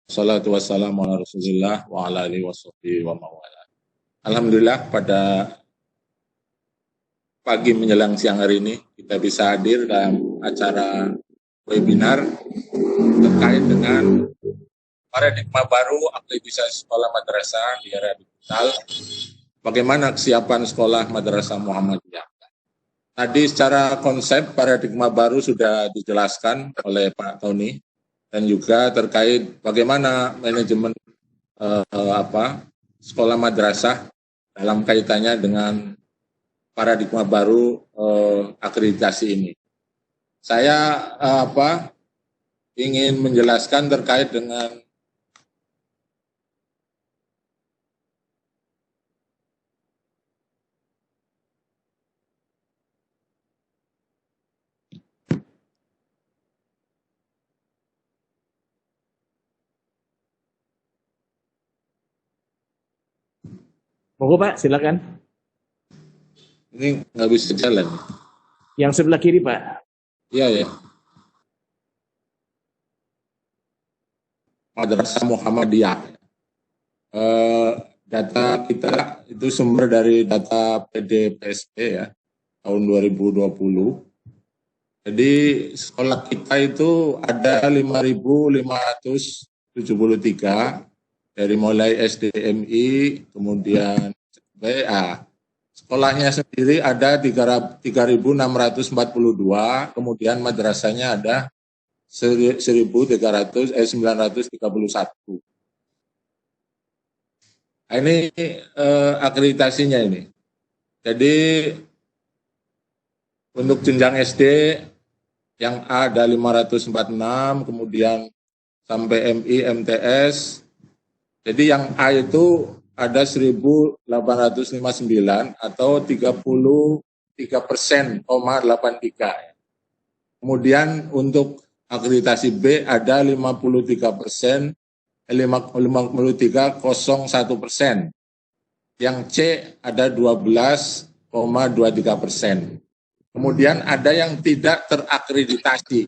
Salatu wassalamu ala Rasulillah wa ala alihi washabihi wa mawala. Alhamdulillah pada pagi menjelang siang hari ini kita bisa hadir dalam acara webinar terkait dengan paradigma baru akreditasi sekolah madrasah di era digital. Bagaimana kesiapan sekolah madrasah Muhammadiyah? Tadi secara konsep paradigma baru sudah dijelaskan oleh Pak Tony dan juga terkait bagaimana manajemen sekolah madrasah dalam kaitannya dengan paradigma baru akreditasi ini. Saya ingin menjelaskan terkait dengan Monggo Pak, silakan. ini nggak bisa jalan. Yang sebelah kiri Pak. Iya ya. Madrasah Muhammadiyah. Data kita itu sumber dari data PDPSP ya tahun 2020. Jadi sekolah kita itu ada 5.573 dari mulai SDMI, kemudian BA. Sekolahnya sendiri ada 3.642, kemudian madrasahnya ada 931. Nah, ini akreditasinya ini. Jadi untuk jenjang SD yang A ada 546, kemudian sampai MI, MTS. Jadi yang A itu ada 1.859 atau 33,83. Kemudian untuk akreditasi B ada 53%, 53,01%. Yang C ada 12,23%. Kemudian ada yang tidak terakreditasi.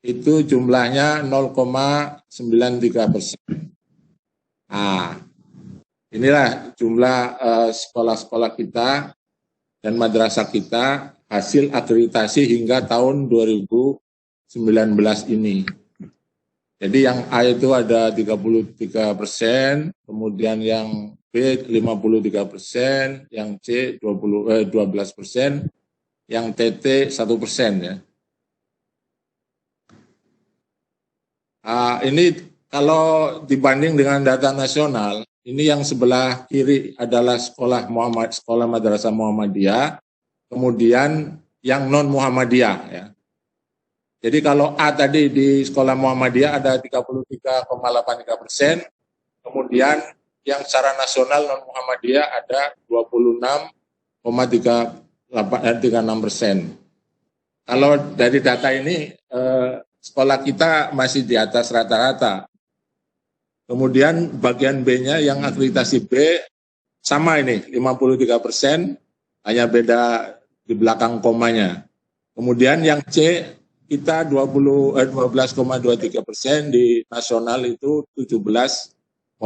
Itu jumlahnya 0,93%. Nah, inilah jumlah sekolah-sekolah kita dan madrasah kita hasil akreditasi hingga tahun 2019 ini. Jadi yang A itu ada 33%, kemudian yang B 53%, yang C 12%, yang TT 1% ya. Ini kalau dibanding dengan data nasional, ini yang sebelah kiri adalah sekolah madrasah Muhammadiyah, kemudian yang non Muhammadiyah ya. Jadi kalau A tadi di sekolah Muhammadiyah ada 33,83%, kemudian yang secara nasional non Muhammadiyah ada 26,36%. Kalau dari data ini sekolah kita masih di atas rata-rata. Kemudian bagian B-nya yang akreditasi B sama ini 53%, hanya beda di belakang komanya. Kemudian yang C kita 12,23%, di nasional itu 17,69%.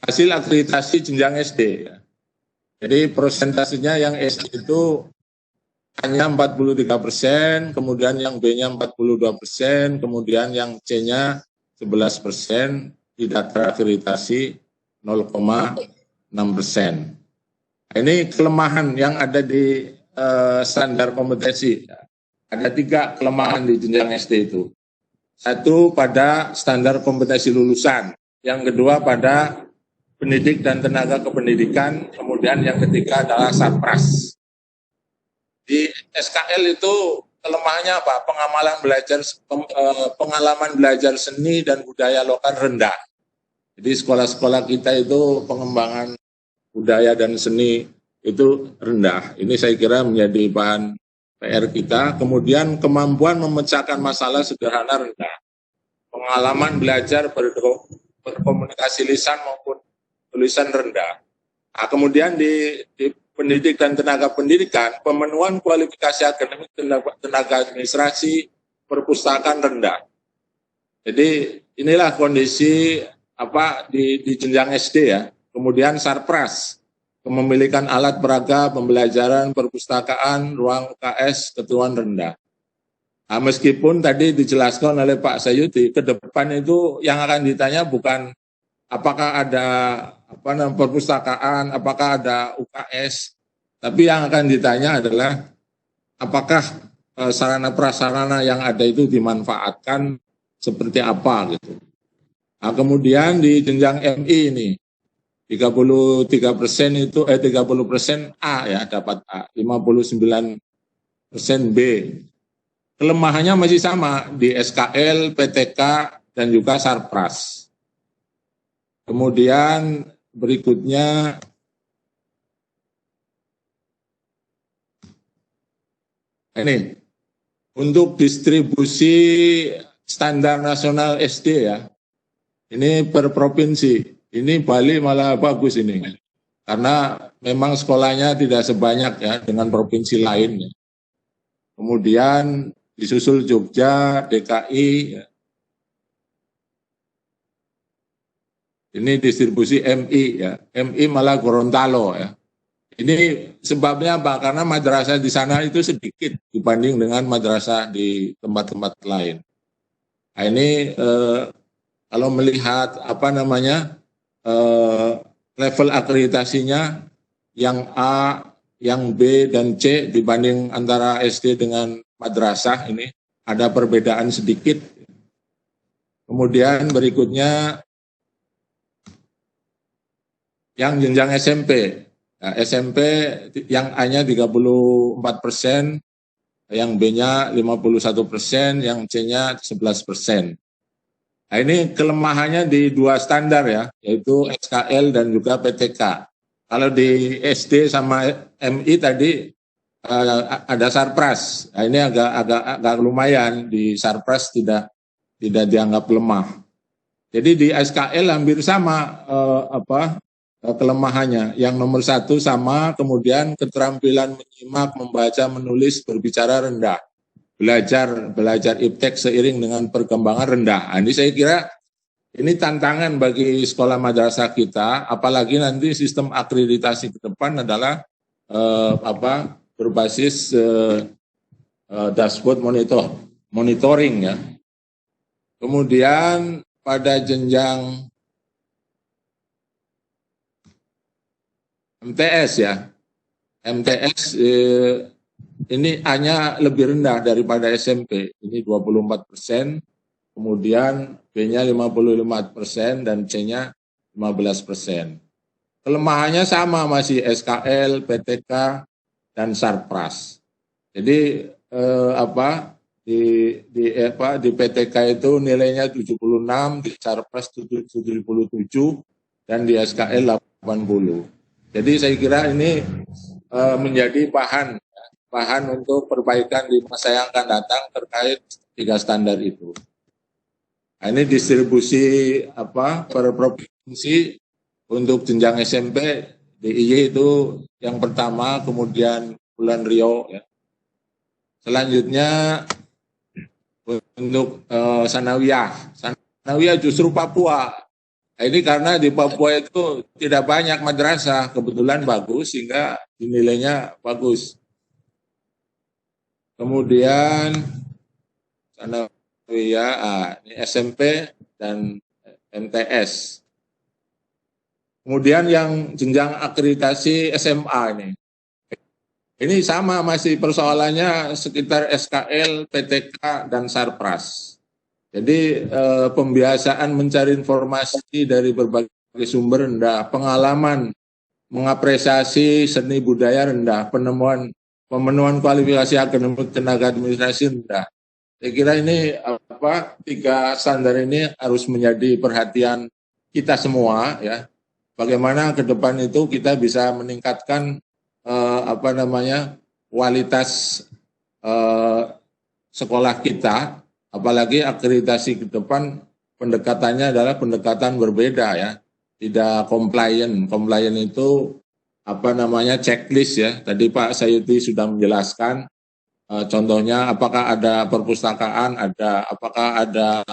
Hasil akreditasi jenjang SD. Jadi persentasenya yang SD itu hanya 43%, kemudian yang B-nya 42%, kemudian yang C-nya 11%, di data akreditasi 0,6%. Ini kelemahan yang ada di standar kompetensi. Ada 3 kelemahan di jenjang SD itu. Satu pada standar kompetensi lulusan, yang kedua pada pendidik dan tenaga kependidikan, kemudian yang ketiga adalah Satpras. Di SKL itu kelemahannya apa? Pengalaman belajar seni dan budaya lokal rendah. Jadi sekolah-sekolah kita itu pengembangan budaya dan seni itu rendah. Ini saya kira menjadi bahan PR kita. Kemudian kemampuan memecahkan masalah sederhana rendah. Pengalaman belajar berkomunikasi lisan maupun tulisan rendah. Nah, kemudian di pendidik dan tenaga pendidikan, pemenuhan kualifikasi akademik tenaga administrasi perpustakaan rendah. Jadi inilah kondisi di jenjang SD ya. Kemudian Sarpras, kepemilikan alat peraga, pembelajaran, perpustakaan, ruang UKS, ketuaan rendah. Nah, meskipun tadi dijelaskan oleh Pak Sayuti, ke depan itu yang akan ditanya bukan apakah ada perpustakaan, apakah ada UKS, tapi yang akan ditanya adalah apakah sarana prasarana yang ada itu dimanfaatkan seperti apa gitu. Nah, kemudian di jenjang MI ini 33% itu 30% A ya, dapat A, 59% B. Kelemahannya masih sama di SKL, PTK, dan juga Sarpras. Kemudian berikutnya ini untuk distribusi standar nasional SD ya. Ini per provinsi. Ini Bali malah bagus ini. Karena memang sekolahnya tidak sebanyak ya dengan provinsi lain. Kemudian disusul Jogja, DKI. Ya. Ini distribusi MI ya. MI malah Gorontalo ya. Ini sebabnya apa? Karena madrasah di sana itu sedikit dibanding dengan madrasah di tempat-tempat lain. Nah, ini kalau melihat level akreditasinya yang A, yang B dan C dibanding antara SD dengan madrasah ini ada perbedaan sedikit. Kemudian berikutnya yang jenjang SMP. Nah, SMP yang A-nya 34%, yang B-nya 51%, yang C-nya 11%. Nah, ini kelemahannya di dua standar ya, yaitu SKL dan juga PTK. Kalau di SD sama MI tadi ada Sarpras. Nah, ini agak lumayan, di Sarpras tidak dianggap lemah. Jadi di SKL hampir sama kelemahannya. Yang nomor 1 sama, kemudian keterampilan menyimak, membaca, menulis, berbicara rendah. Belajar iptek seiring dengan perkembangan rendah. Nah, ini saya kira ini tantangan bagi sekolah madrasah kita, apalagi nanti sistem akreditasi ke depan adalah berbasis dashboard monitoring ya. Kemudian pada jenjang MTS ya, MTS ini A-nya lebih rendah daripada SMP, ini 24%, kemudian B-nya 55% dan C-nya 15%. Kelemahannya sama, masih SKL, PTK, dan Sarpras. Jadi di PTK itu nilainya 76, di Sarpras 77, dan di SKL 80. Jadi saya kira ini menjadi bahan untuk perbaikan di masa yang akan datang terkait 3 standar itu. Nah, ini distribusi per provinsi untuk jenjang SMP, DIY itu yang pertama, kemudian Kepulauan Riau ya. Selanjutnya untuk Sanawiyah justru Papua. Nah, ini karena di Papua itu tidak banyak madrasah, kebetulan bagus sehingga nilainya bagus. Kemudian Sanawiyah, ini SMP dan MTS. Kemudian yang jenjang akreditasi SMA ini. Ini sama, masih persoalannya sekitar SKL, PTK, dan Sarpras. Jadi pembiasaan mencari informasi dari berbagai sumber rendah, pengalaman mengapresiasi seni budaya rendah, pemenuhan kualifikasi akademik tenaga administrasi rendah. Saya kira ini 3 standar ini harus menjadi perhatian kita semua ya. Bagaimana ke depan itu kita bisa meningkatkan kualitas sekolah kita. Apalagi akreditasi ke depan pendekatannya adalah pendekatan berbeda ya, tidak compliant. Compliant itu checklist ya. Tadi Pak Sayuti sudah menjelaskan contohnya apakah ada perpustakaan, apakah ada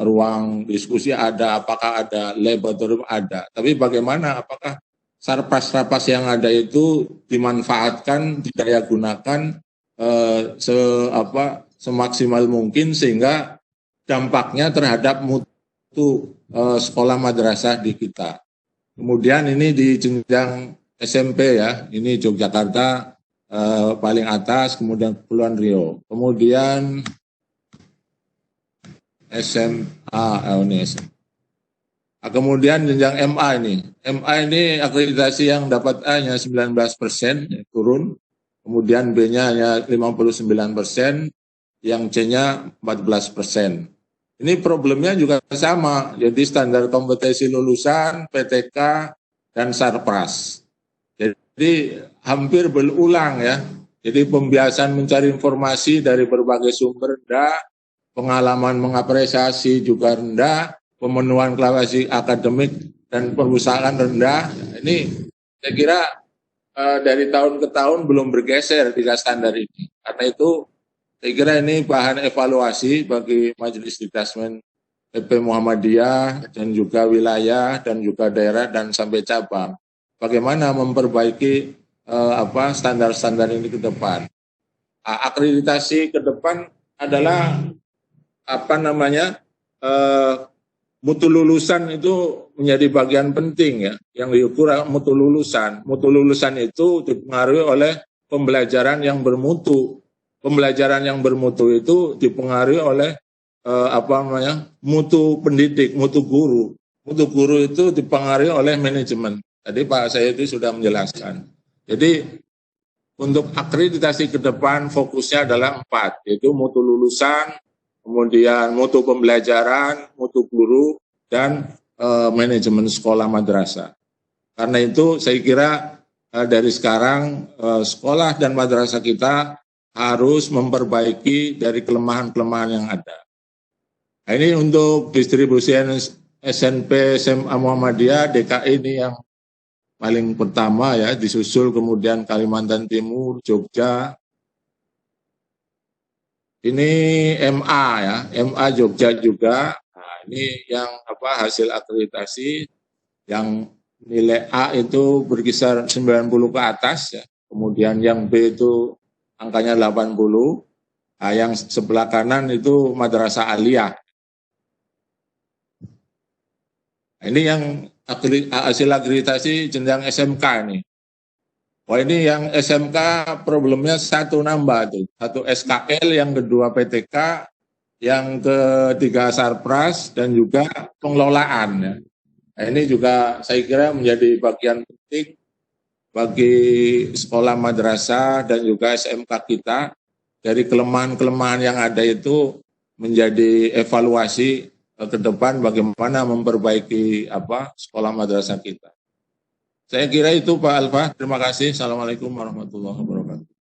ruang diskusi ada, apakah ada laboratorium ada. Tapi bagaimana apakah sarpas-sarpas yang ada itu dimanfaatkan, didaya gunakan semaksimal mungkin sehingga dampaknya terhadap mutu sekolah madrasah di kita. Kemudian ini di jenjang SMP ya, ini Yogyakarta paling atas, kemudian Kepulauan Riau. Kemudian SMA, ini SMA. Kemudian jenjang MA ini. MA ini akreditasi yang dapat A-nya 19%, turun. Kemudian B-nya hanya 59%, yang C-nya 14%. Ini problemnya juga sama, jadi standar kompetensi lulusan, PTK, dan Sarpras. Jadi hampir berulang ya. Jadi pembiasaan mencari informasi dari berbagai sumber rendah, pengalaman mengapresiasi juga rendah, pemenuhan kualifikasi akademik dan perusahaan rendah. Ini saya kira dari tahun ke tahun belum bergeser 3 standar ini. Karena itu saya kira ini bahan evaluasi bagi Majelis Dikdasmen PP Muhammadiyah dan juga wilayah dan juga daerah dan sampai cabang. Bagaimana memperbaiki standar-standar ini ke depan. Akreditasi ke depan adalah mutu lulusan itu menjadi bagian penting ya, yang diukur mutu lulusan. Mutu lulusan itu dipengaruhi oleh pembelajaran yang bermutu. Pembelajaran yang bermutu itu dipengaruhi oleh mutu pendidik, mutu guru. Mutu guru itu dipengaruhi oleh manajemen. Tadi Pak Sayuti sudah menjelaskan. Jadi untuk akreditasi ke depan fokusnya adalah 4, yaitu mutu lulusan, kemudian mutu pembelajaran, mutu guru, dan manajemen sekolah madrasah. Karena itu saya kira dari sekarang sekolah dan madrasah kita harus memperbaiki dari kelemahan-kelemahan yang ada. Nah, ini untuk distribusi SNP SMA Muhammadiyah DKI ini yang paling pertama ya, disusul kemudian Kalimantan Timur, Jogja. Ini MA ya, MA Jogja juga. Nah, ini yang hasil akreditasi yang nilai A itu berkisar 90 ke atas ya. Kemudian yang B itu angkanya 80. Nah, yang sebelah kanan itu Madrasah Aliyah. Nah, ini yang hasil akreditasi jenjang SMK ini. Wah, ini yang SMK problemnya satu nambah tuh. Satu SKL, yang kedua PTK, yang ketiga Sarpras, dan juga pengelolaan. Ya. Nah, ini juga saya kira menjadi bagian penting bagi sekolah madrasah dan juga SMK kita. Dari kelemahan-kelemahan yang ada itu menjadi evaluasi ke depan bagaimana memperbaiki sekolah madrasah kita. Saya kira itu Pak Alfa. Terima kasih. Assalamualaikum warahmatullahi wabarakatuh.